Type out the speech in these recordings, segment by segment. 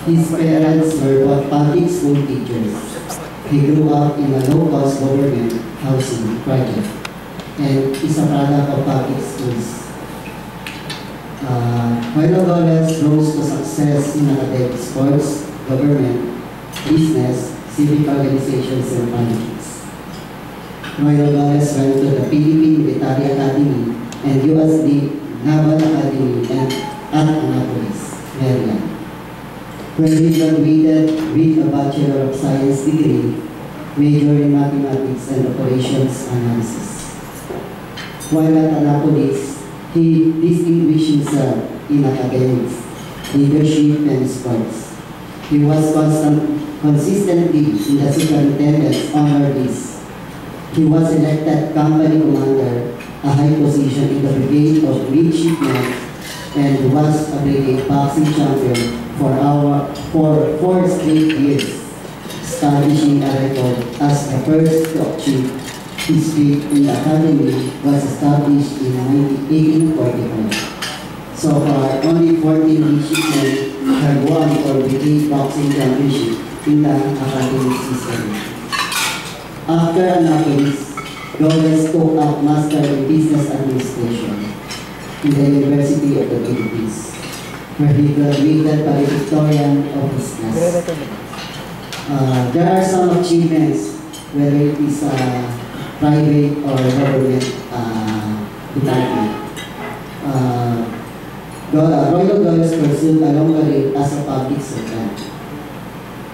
His parents were both public school teachers. He grew up in a low-cost government housing project and is a product of public schools. Roilo Golez rose to success in academic, sports, government, business, civic organizations, and politics. Roilo Golez went to the Philippine Military Academy and USD Naval Academy at Annapolis, Maryland, where he graduated with a Bachelor of Science degree, major in mathematics and operations analysis. While at Annapolis, he distinguished himself in academics, leadership, and sports. He was consistently in the superintendent's honor list. He was elected company commander, a high position in the brigade of midshipmen, and was a brigade boxing champion for 4 straight years, establishing a record as the first to achieve. His seat in the academy was established in 1845. So far, only 14 midshipmen have won for brigade boxing championship in the academic system. After Annapolis, Golez took up Master in Business Administration in the University of the Philippines, where he graduated valedictorian of his class. There are some achievements, whether it is private or government department. Roilo Golez pursued a long career as a public servant.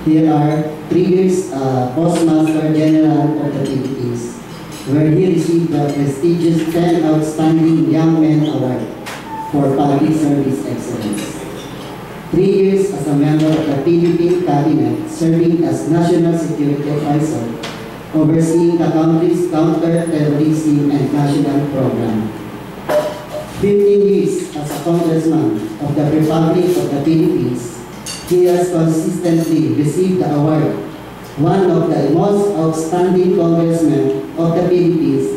Here are 3 years Postmaster General of the Philippines, where he received the prestigious 10 Outstanding Young Men Award for Public Service Excellence. 3 years as a member of the Philippine Cabinet, serving as National Security Advisor, overseeing the country's counter-terrorism and national program. 15 years as a congressman of the Republic of the Philippines, he has consistently received the award, one of the most outstanding congressmen of the Philippines,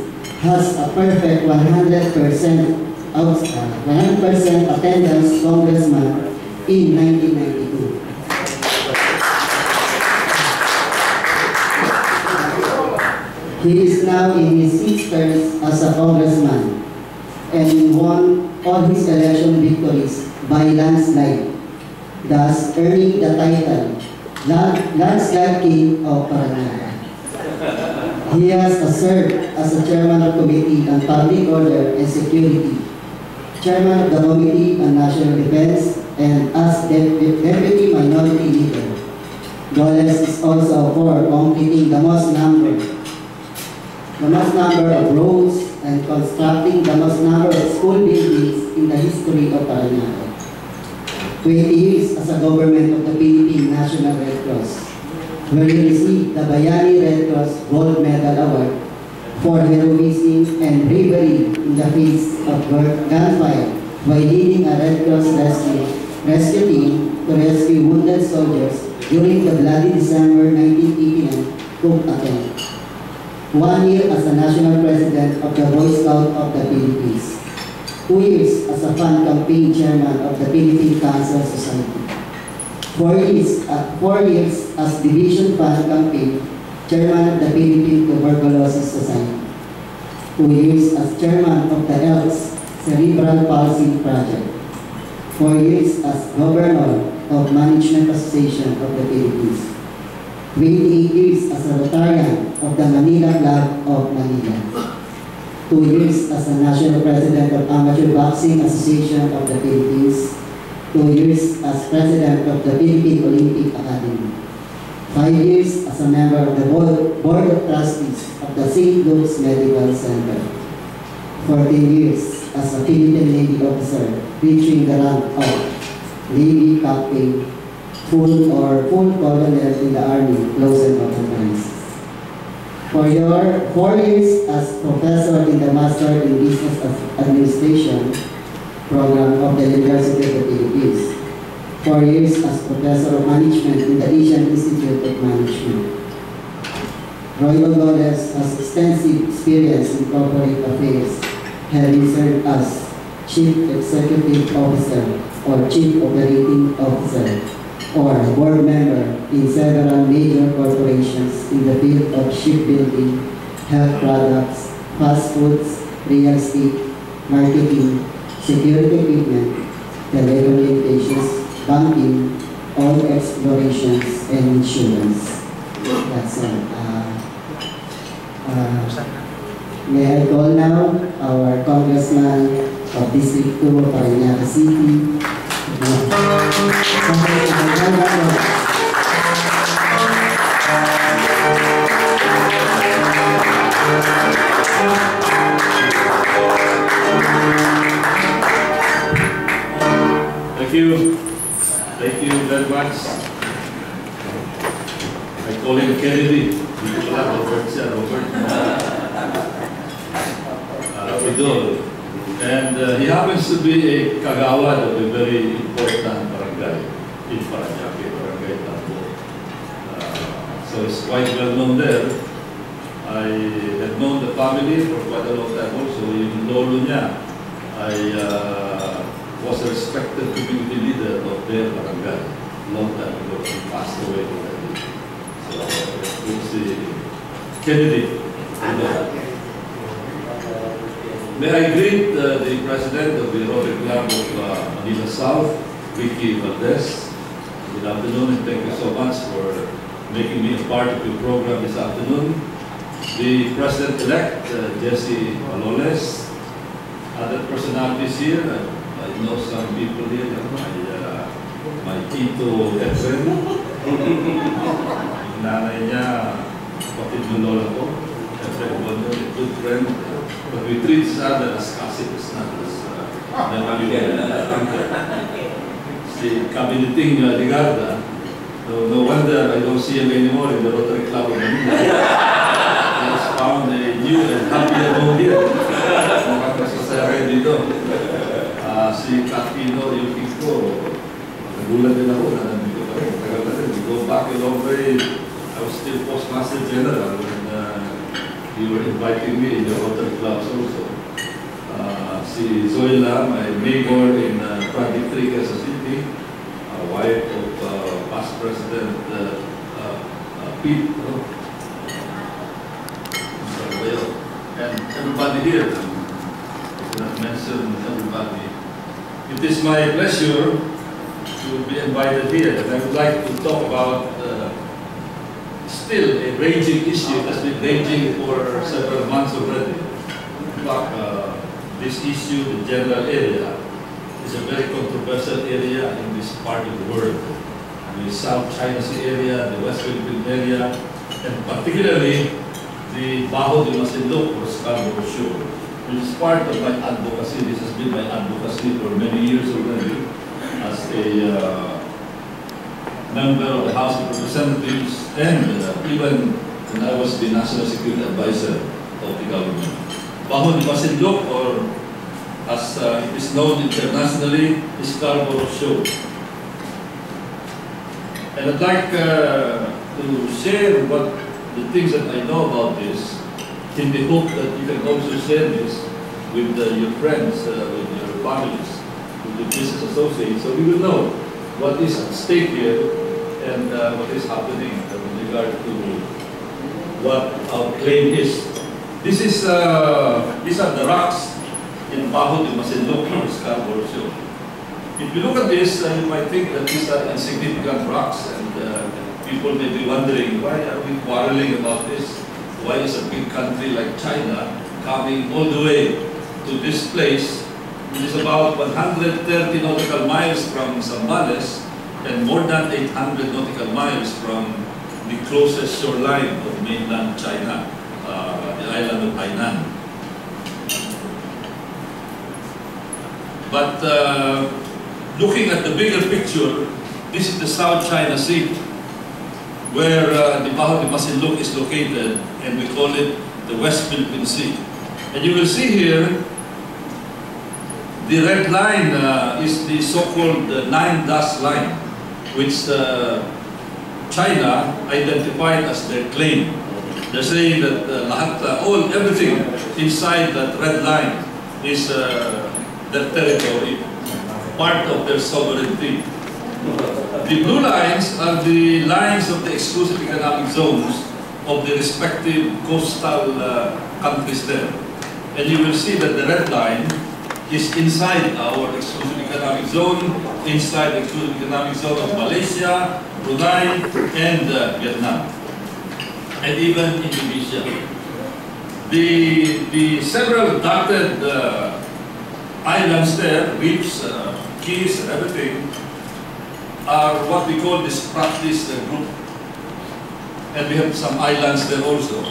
has a perfect 100% attendance congressman in 1992. He is now in his 6th term as a congressman and won all his election victories by landslide, thus earning the title Landslide King of Paranaque. He has served as a chairman of Committee on Public Order and Security, chairman of the Committee on National Defense, and as Deputy Minority Leader. Golez is also for completing the most number of roads and constructing the most number of school buildings in the history of Paranaque. 20 years as a government of the Philippine National Red Cross, where he received the Bayani Red Cross Gold Medal Award for heroism and bravery in the face of gunfire by leading a Red Cross rescue team to rescue wounded soldiers during the bloody December 1989 coup attempt. 1 year as a national president of the Boy Scouts of the Philippines. 2 years as a fund campaign chairman of the Philippine Cancer Society. 4 years as Division Fund Campaign chairman of the Philippine Tuberculosis Society. 2 years as chairman of the ELS Cerebral Palsy Project. 4 years as governor of Management Association of the Philippines. 28 years as a Rotarian of the Manila Club of Manila. 2 years as a National President of Amateur Boxing Association of the Philippines. 2 years as President of the Philippine Olympic Academy. 5 years as a member of the Board of Trustees of the St. Luke's Medical Center. 14 years as a Philippine Navy officer, reaching the rank of Navy Captain, full colonel in the Army, close and open. For your 4 years as professor in the Master in Business Administration program of the University of the Philippines. 4 years as professor of management in the Asian Institute of Management. Roilo Golez has extensive experience in corporate affairs, having served as Chief Executive Officer or Chief Operating Officer or board member in several major corporations in the field of shipbuilding, health products, fast foods, real estate, marketing, security equipment, telecommunications, banking, oil explorations, and insurance. That's all. May I call now our Congressman of District 2 of Paranaque City. Thank you. Thank you very much. I call him Kennedy. Robert. And he happens to be a kagawad of a very important barangay in Paranaque, Barangay Tambo. So it's quite well known there. I have known the family for quite a long time also. In lolo niya, I was a respected community leader of their barangay long time ago. He passed away already. So we'll see Kennedy. May I greet the President of the Rotary Club of Manila South, Ricky Valdez. Good afternoon, and thank you so much for making me a part of your program this afternoon. The President-elect, Jesse Maloles, other personalities here. I know some people here, my Tito Efren, nanay niya, kapatid ng lola ko, Efren Bono, a good friend. But we treat each other as cousins, not as si Kabiniting Ligarda. No wonder I don't see him anymore in the Rotary Club of Manila. He has found a new and happier home here. Makakasasaya dito. Si Katino, yung ko, nagulat din ako na nandito pa rin. Tagal na rin. We go back a long way. I was still Postmaster General when you were inviting me in the Rotary Clubs also. Si Zoila, my neighbor in Project 3, Quezon City, wife of past President Pete, and everybody here. I cannot mention everybody. It is my pleasure to be invited here, and I would like to talk about still a raging issue that's been raging for several months already. In fact, this issue, the general area, is a very controversial area in this part of the world. The South China Sea area, the West Philippine area, and particularly the Bajo de Masinloc or Scarborough Shoal, which is part of my advocacy. This has been my advocacy for many years already as a member of the House of Representatives, and even when I was the National Security Advisor of the government. Bajo de Masinloc, or as it is known internationally, the Scarborough Shoal. And I'd like to share what the things that I know about this, in the hope that you can also share this with your friends, with your families, with the business associates, so we will know what is at stake here and what is happening with regard to what our claim is. This is these are the rocks in Bajo de Masinloc or Scarborough Shoal. If you look at this, you might think that these are insignificant rocks, and people may be wondering, why are we quarreling about this? Why is a big country like China coming all the way to this place, which is about 130 nautical miles from Zambales and more than 800 nautical miles from the closest shoreline of mainland China, the island of Hainan. But looking at the bigger picture, this is the South China Sea, where the Bajo de Masinloc is located, and we call it the West Philippine Sea. And you will see here, the red line is the so-called 9-dash line, which China identified as their claim. They're saying that everything inside that red line is their territory, part of their sovereignty. The blue lines are the lines of the exclusive economic zones of the respective coastal countries there. And you will see that the red line is inside our exclusive economic zone, inside the exclusive economic zone of Malaysia, Brunei, and Vietnam, and even Indonesia. The several dotted islands there, reefs, keys, and everything, are what we call the Spratlys group. And we have some islands there also.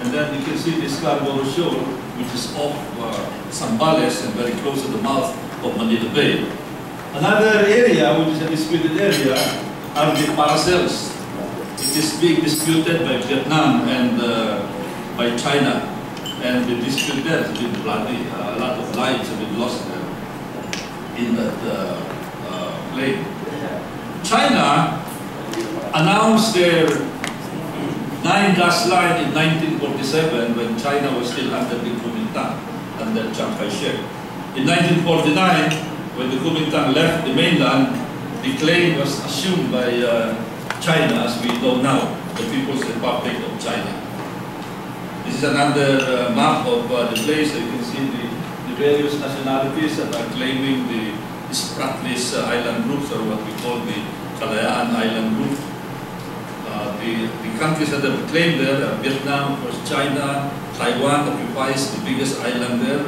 And then you can see the Scarborough Shoal, which is off Zambales and very close to the mouth of Manila Bay. Another area, which is a disputed area, are the parcels. It is being disputed by Vietnam and by China. And the dispute there has been bloody. A lot of lives have been lost there in that plain. China announced their 9-dash line in 1947 when China was still under the Kuomintang, under Chiang Kai-shek. In 1949, when the Kuomintang left the mainland, the claim was assumed by China, as we know now, the People's Republic of China. This is another map of the place. You can see the various nationalities that are claiming the Spratlys island groups, or what we call the Kalayaan Island Group. The countries that have claimed there are Vietnam, of course, China, Taiwan occupies the biggest island there,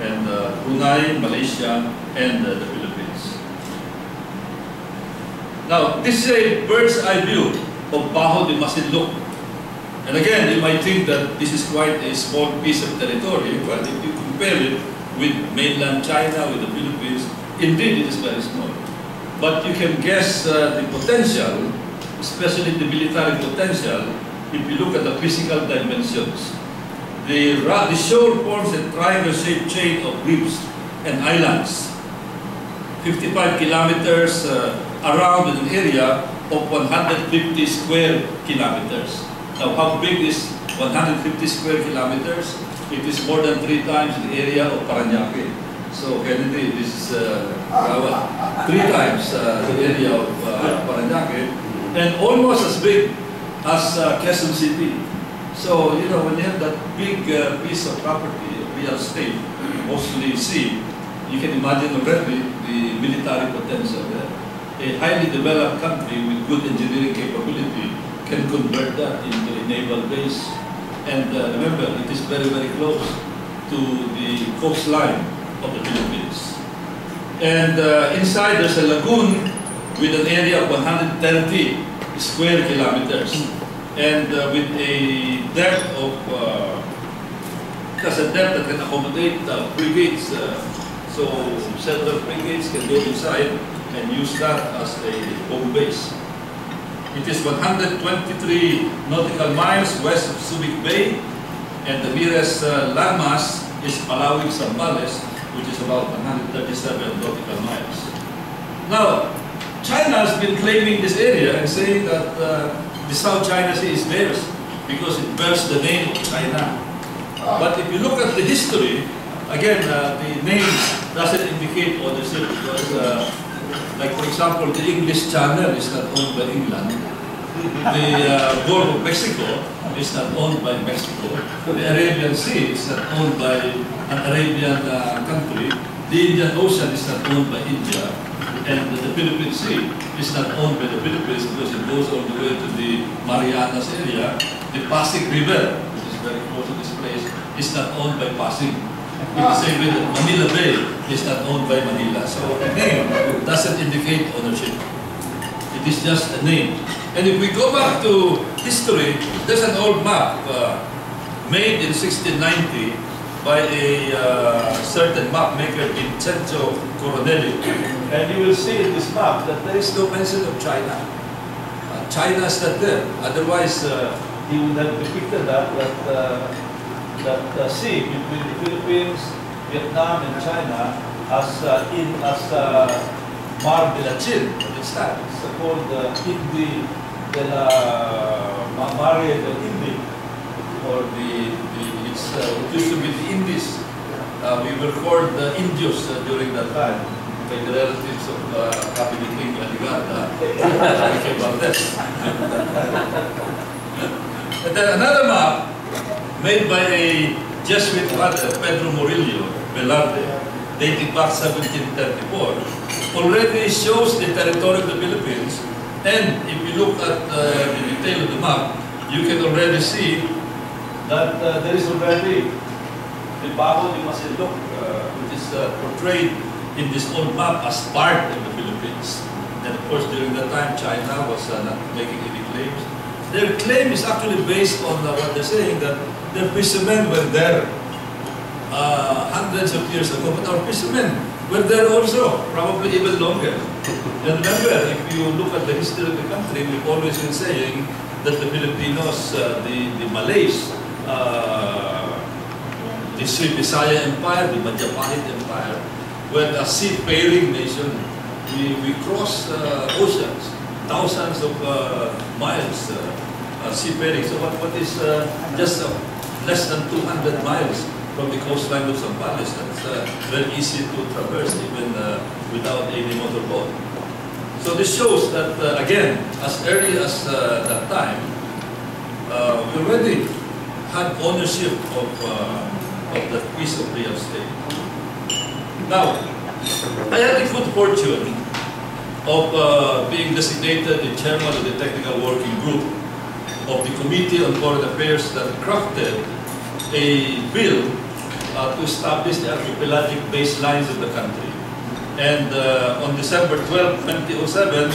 and Brunei, Malaysia, and the Philippines. Now, this is a bird's eye view of Bajo de Masinloc. And again, you might think that this is quite a small piece of territory. Well, if you compare it with mainland China, with the Philippines, indeed it is very small. But you can guess the potential, especially the military potential, if you look at the physical dimensions. The shoal forms a triangle-shaped chain of reefs and islands, 55 kilometers around an area of 150 square kilometers. Now, how big is 150 square kilometers? It is more than 3 times the area of Parañaque. So, Kennedy, this is 3 times the area of Parañaque, and almost as big as Quezon City. So, you know, when you have that big piece of property, real estate, mostly sea, you can imagine already the military potential there. A highly developed country with good engineering capability can convert that into a naval base. And remember, it is very, very close to the coastline of the Philippines. And inside there's a lagoon with an area of 130 square kilometers. And with a depth of, that's a depth that can accommodate frigates. So several frigates can go inside and use that as a home base. It is 123 nautical miles west of Subic Bay, and the nearest landmass is Palawig Zambales, which is about 137 nautical miles. Now, China has been claiming this area and saying that the South China Sea is theirs because it bears the name of China. But if you look at the history, again, the name doesn't indicate ownership because, like for example, the English Channel is not owned by England. The Gulf of Mexico is not owned by Mexico. The Arabian Sea is not owned by an Arabian country. The Indian Ocean is not owned by India. And the Philippine Sea is not owned by the Philippines because it goes all the way to the Marianas area. The Pasig River, which is very close to this place, is not owned by Pasig. In the same way that Manila Bay is not owned by Manila. So the name doesn't indicate ownership. It is just a name. And if we go back to history, there's an old map made in 1690 by a certain map maker, Vincenzo Coronelli. And you will see in this map that there is no mention of China. China is not there. Otherwise, he would have depicted that sea between the Philippines, Vietnam, and China as Mar de la Chin. It's called Indi de la Mare del Indi, or it used to be the Indies. We were called the Indios during that time. by the relatives of Cabinet King Aligarda, Enrique Valdez. And then another map made by a Jesuit father, Pedro Murillo Velarde, dating back 1734, already shows the territory of the Philippines. And if you look at the detail of the map, you can already see that there is already the Bajo de Masinloc, which is portrayed in this old map as part of the Philippines. And of course, during that time, China was not making any claims. Their claim is actually based on what they're saying, that their fishermen were there hundreds of years ago, but our fishermen were there also, probably even longer. And remember, if you look at the history of the country, we've always been saying that the Filipinos, the Malays, the Sri Visaya Empire, the Majapahit Empire, were a seafaring nation. We crossed oceans, thousands of miles seafaring. So what is just less than 200 miles from the coastline of Zambales? That's very easy to traverse even without any motorboat. So this shows that, again, as early as that time, we already had ownership of that piece of real estate. Now, I had the good fortune of being designated the chairman of the technical working group of the Committee on Foreign Affairs that crafted a bill to establish the archipelagic baselines of the country. And on December 12, 2007,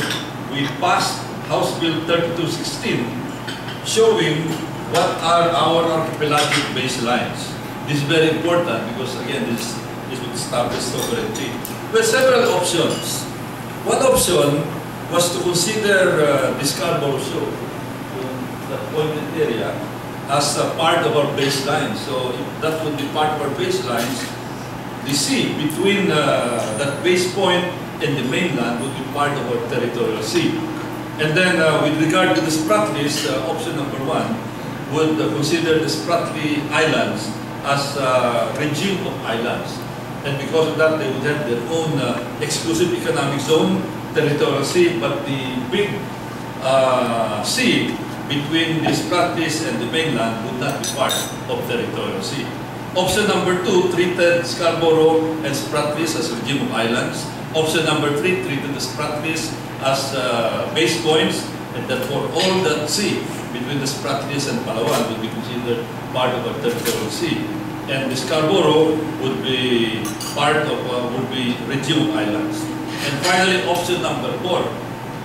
we passed House Bill 3216, showing what are our archipelagic baselines. This is very important because, again, this would establish sovereignty. There were several options. One option was to consider the Scarborough Shoal, that pointed area, as a part of our baseline. So if that would be part of our baselines, the sea between that base point and the mainland would be part of our territorial sea. And then with regard to the Spratlys, option number one would consider the Spratlys Islands as a regime of islands. And because of that, they would have their own exclusive economic zone, territorial sea, but the big sea between the Spratlys and the mainland would not be part of territorial sea. Option number two treated Scarborough and Spratlys as a regime of islands. Option number three treated the Spratlys as base points, and therefore all that sea between the Spratlys and Palawan would be considered part of our territorial sea. And the Scarborough would be part of, would be regime of islands. And finally, option number four,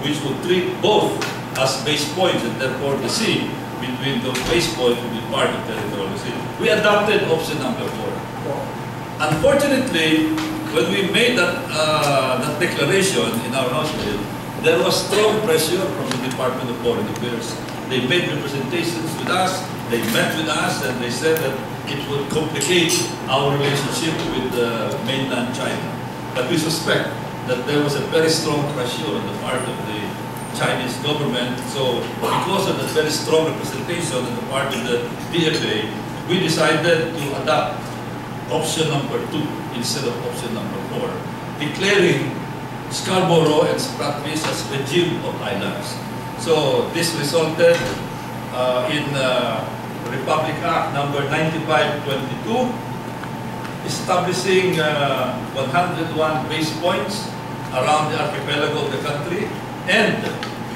which would treat both as base points, and therefore the sea between those base points would be part of territorial sea. We adopted option number four. Unfortunately, when we made that declaration in our House bill, there was strong pressure from the Department of Foreign Affairs. They made representations with us, they met with us, and they said that it would complicate our relationship with mainland China. But we suspect that there was a very strong pressure on the part of the Chinese government. So because of the very strong representation on the part of the DFA, we decided to adopt option number two instead of option number four, declaring Scarborough and Spratlys as regime of islands. So this resulted in Republic Act number 9522, establishing 101 base points around the archipelago of the country, and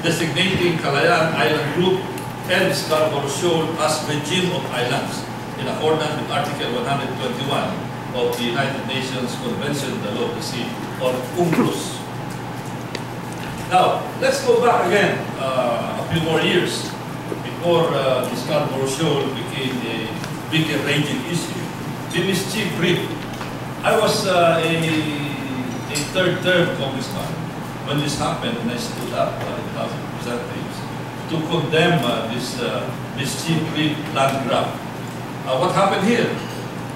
designating Calayan Island Group and Scarborough Shoal as regime of islands in accordance with Article 121 of the United Nations Convention on the Law of the Sea, or UNCLOS. Now, let's go back again a few more years before the Scarborough Shoal became a bigger ranging issue. The Mischief Reef. I was a third-term congressman when this happened, and I stood up in the House of Representatives to condemn this Mischief Reef land grab. What happened here?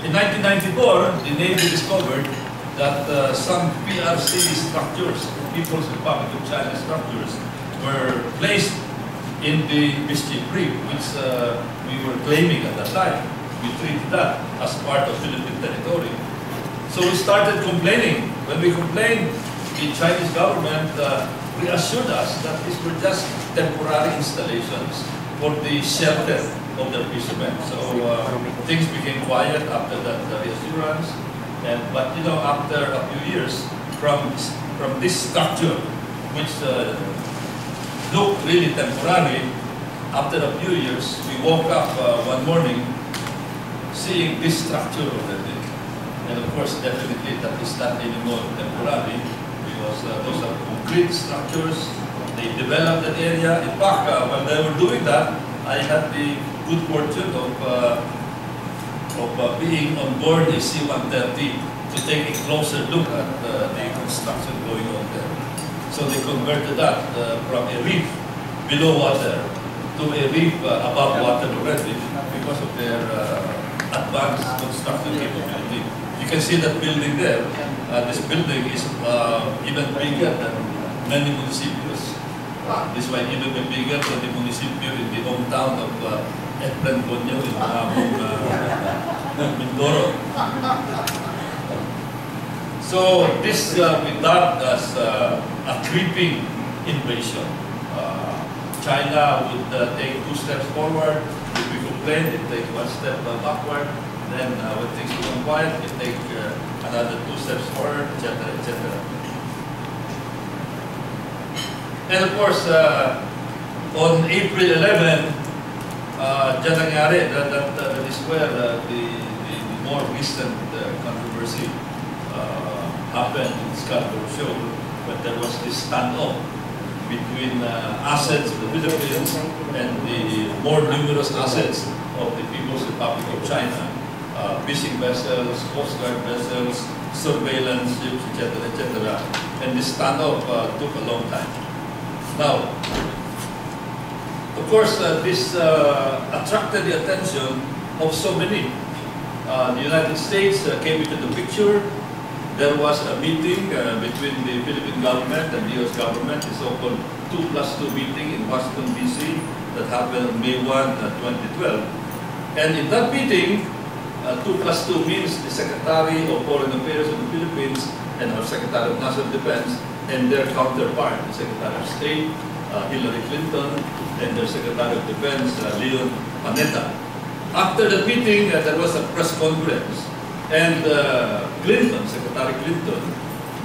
In 1994, the Navy discovered that some PRC structures, People's Republic of China structures, were placed in the Mischief Reef, which we were claiming at that time. We treated that as part of Philippine territory. So we started complaining. When we complained, the Chinese government reassured us that these were just temporary installations for the shelter of the fishermen. So things became quiet after that reassurance. But you know, after a few years, from this structure, which looked really temporary, after a few years, we woke up one morning seeing this structure already. And of course, definitely that is not anymore temporary, because those are concrete structures. They developed that area. In fact, when they were doing that, I had the good fortune of being on board the C-130 to take a closer look at the construction going on there. So they converted that from a reef below water to a reef above water already because of their advanced construction capability. You can see that building there. This building is even bigger than many municipios. This might even be bigger than the municipio in the hometown of Efren Bonyo in Mindoro. So this we thought as a creeping invasion. China would take 2 steps forward. If we complain, it takes 1 step backward. Then when things become quiet, it takes another 2 steps forward, etc., etc. And of course, on April 11, dyan nangyari, that is where the more recent controversy happened in Scarborough Shoal, when there was this standoff between assets of the Philippines and the more numerous assets of the People's Republic of China, fishing vessels, Coast Guard vessels, surveillance ships, etc., etc. And this standoff took a long time. Now, of course, this attracted the attention of so many. The United States came into the picture. There was a meeting between the Philippine government and the US government, the so-called 2+2 meeting in Washington, D.C. that happened on May 1, 2012. And in that meeting, 2+2 means the Secretary of Foreign Affairs of the Philippines and our Secretary of National Defense and their counterpart, the Secretary of State, Hillary Clinton, and their Secretary of Defense, Leon Panetta. After the meeting, there was a press conference, and Clinton, Secretary Clinton,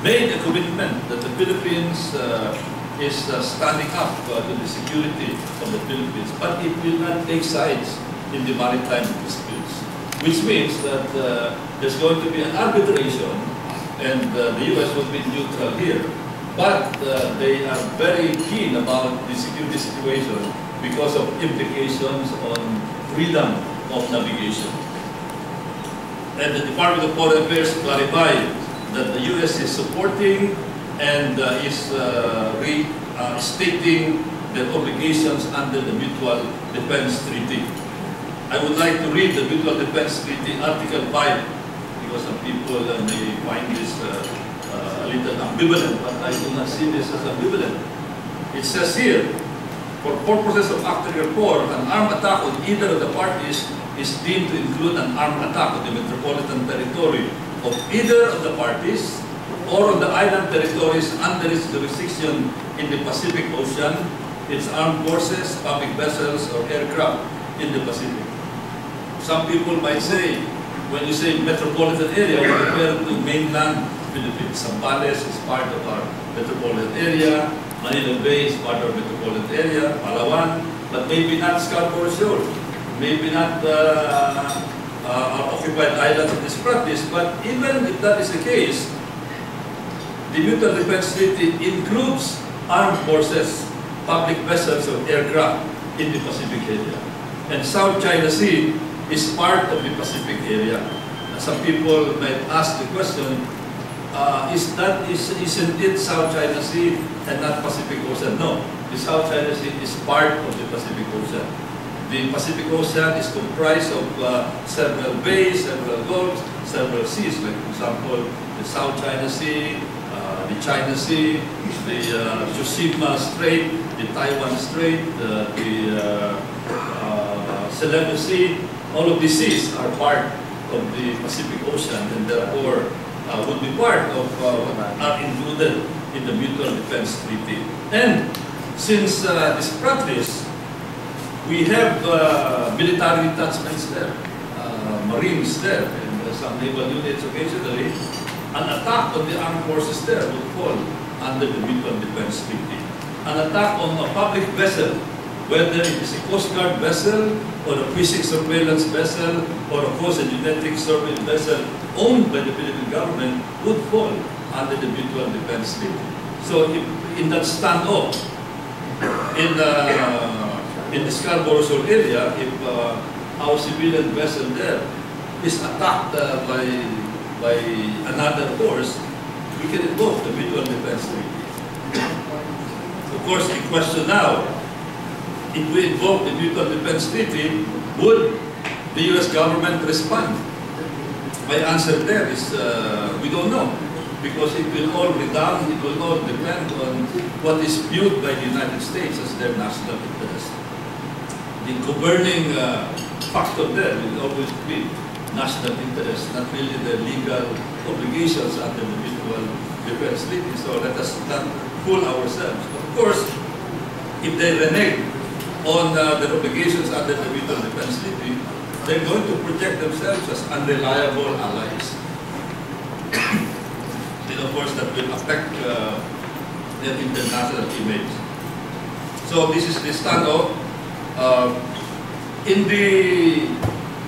made a commitment that the Philippines is standing up to the security of the Philippines, but it will not take sides in the maritime disputes, which means that there's going to be an arbitration, and the U.S. will be neutral here. But they are very keen about the security situation because of implications on freedom of navigation. And the Department of Foreign Affairs clarified that the U.S. is supporting and is restating their obligations under the Mutual Defense Treaty. I would like to read the Mutual Defense Treaty, Article 5, because some people may find this a little ambivalent, but I do not see this as ambivalent. It says here, for purposes of Article 4, an armed attack on either of the parties is deemed to include an armed attack on the metropolitan territory of either of the parties or on the island territories under its jurisdiction in the Pacific Ocean, its armed forces, public vessels, or aircraft in the Pacific. Some people might say, when you say metropolitan area, we refer to mainland Philippines. Zambales is part of our metropolitan area, Manila Bay is part of our metropolitan area, Palawan, but maybe not Scarborough Shoal, maybe not our occupied islands of the Spratlys, but even if that is the case, the Mutual Defense Treaty includes armed forces, public vessels, or aircraft in the Pacific area. And South China Sea is part of the Pacific area. Some people might ask the question, isn't it South China Sea and not Pacific Ocean? No, the South China Sea is part of the Pacific Ocean. The Pacific Ocean is comprised of several bays, several gulfs, several seas, like for example, the South China Sea, the China Sea, the Tsushima Strait, the Taiwan Strait, the Celebes Sea. All of these seas are part of the Pacific Ocean, and therefore would be part of are included in the Mutual Defense Treaty. And since the Spratlys, we have military detachments there, Marines there, and some naval units occasionally. An attack on the armed forces there would fall under the Mutual Defense Treaty. An attack on a public vessel, whether it is a Coast Guard vessel, or a fishing surveillance vessel, or a coast and genetic survey vessel owned by the Philippine government, would fall under the Mutual Defense Treaty. So if in that standoff, in the Scarborough Shoal area, if our civilian vessel there is attacked by another force, we can invoke the Mutual Defense Treaty. Of course, the question now, if we invoke the Mutual Defense Treaty, would the U.S. government respond? My answer there is we don't know, because it will all redound, it will all depend on what is viewed by the United States as their national interest. The governing factor there will always be national interest, not really the legal obligations under the Mutual Defense Treaty. So let us not fool ourselves. Of course, if they renege on their obligations under the Mutual Defense Treaty, they're going to project themselves as unreliable allies. Then, of course, that will affect their international image. So this is the standoff. In the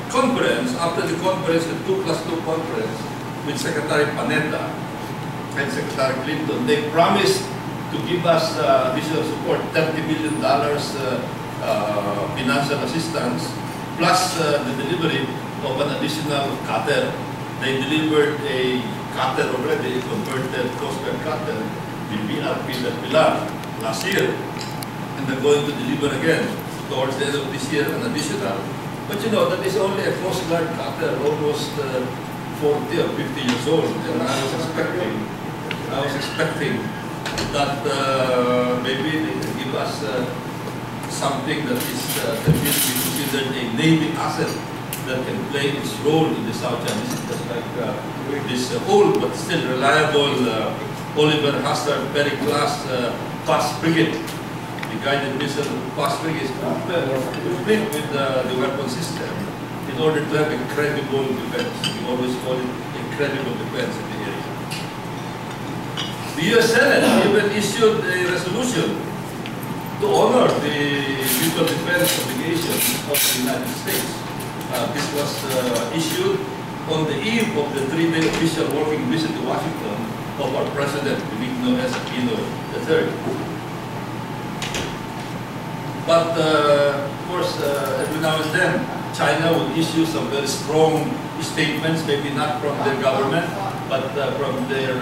conference, after the conference, the 2+2 conference with Secretary Panetta and Secretary Clinton, they promised to give us additional support, $30 billion financial assistance, plus the delivery of an additional cutter. They delivered a cutter already, a converted Coast Guard cutter, the BRP that Pilar last year, and they're going to deliver again towards the end of this year an additional. But you know, that is only a Coast Guard cutter, almost 40 or 50 years old, and I was expecting that maybe they can give us something that is can be considered a Navy asset that can play its role in the South China Sea, just like this old but still reliable Oliver Hazard Perry class fast frigate. The guided missile fast frigate is complete with the weapon system in order to have a credible defense. We always call it a credible defense in the area. The U.S. Senate even issued a resolution to honor the mutual defense obligations of the United States. This was issued on the eve of the 3-day official working visit to Washington of our President, Benigno S. Aquino III. But, of course, every now and then, China will issue some very strong statements, maybe not from their government, but from their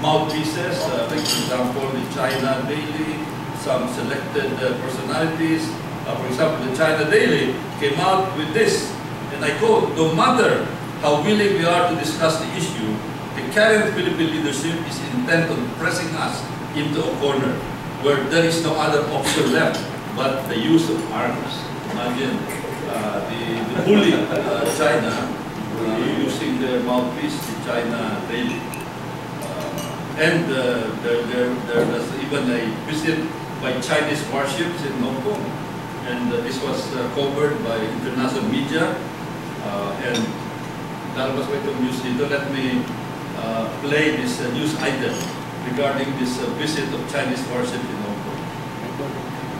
mouthpieces, like, for example, the China Daily, some selected personalities. For example, the China Daily came out with this, and I quote, "No matter how willing we are to discuss the issue, the current Philippine leadership is intent on pressing us into a corner where there is no other option left but the use of arms." Imagine the bully China using their mouthpiece, the China Daily. And there was even a visit by Chinese warships in Hong Kong. And this was covered by international media. And that was going to news leader. Let me play this news item regarding this visit of Chinese warships in Hong Kong.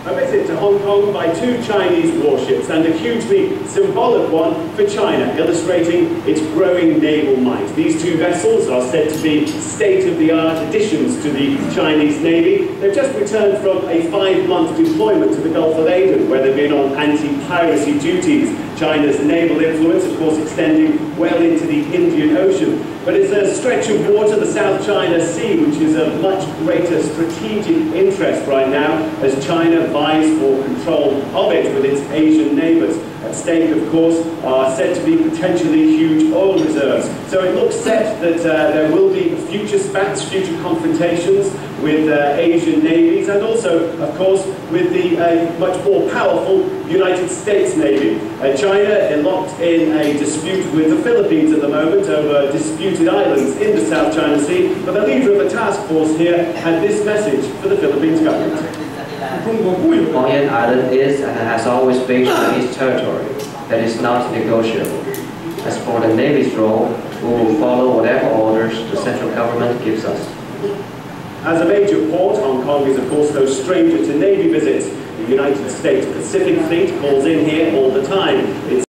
A visit to Hong Kong by 2 Chinese warships, and a hugely symbolic one for China, illustrating its growing naval might. These 2 vessels are said to be state-of-the-art additions to the Chinese Navy. They've just returned from a 5-month deployment to the Gulf of Aden, where they've been on anti-piracy duties. China's naval influence, of course, extending well into the Indian Ocean. But it's a stretch of water, the South China Sea, which is of much greater strategic interest right now as China vies for control of it with its Asian neighbours. At stake, of course, are said to be potentially huge oil reserves. So it looks set that there will be future spats, future confrontations with Asian navies, and also, of course, with the much more powerful United States Navy. China locked in a dispute with the Philippines at the moment over disputed islands in the South China Sea, but the leader of the task force here had this message for the Philippines government. Hong Island is and has always been Chinese territory that is not negotiable. As for the Navy's role, we will follow whatever orders the central government gives us. As a major port, Hong Kong is of course no stranger to Navy visits. The United States Pacific Fleet calls in here all the time. It's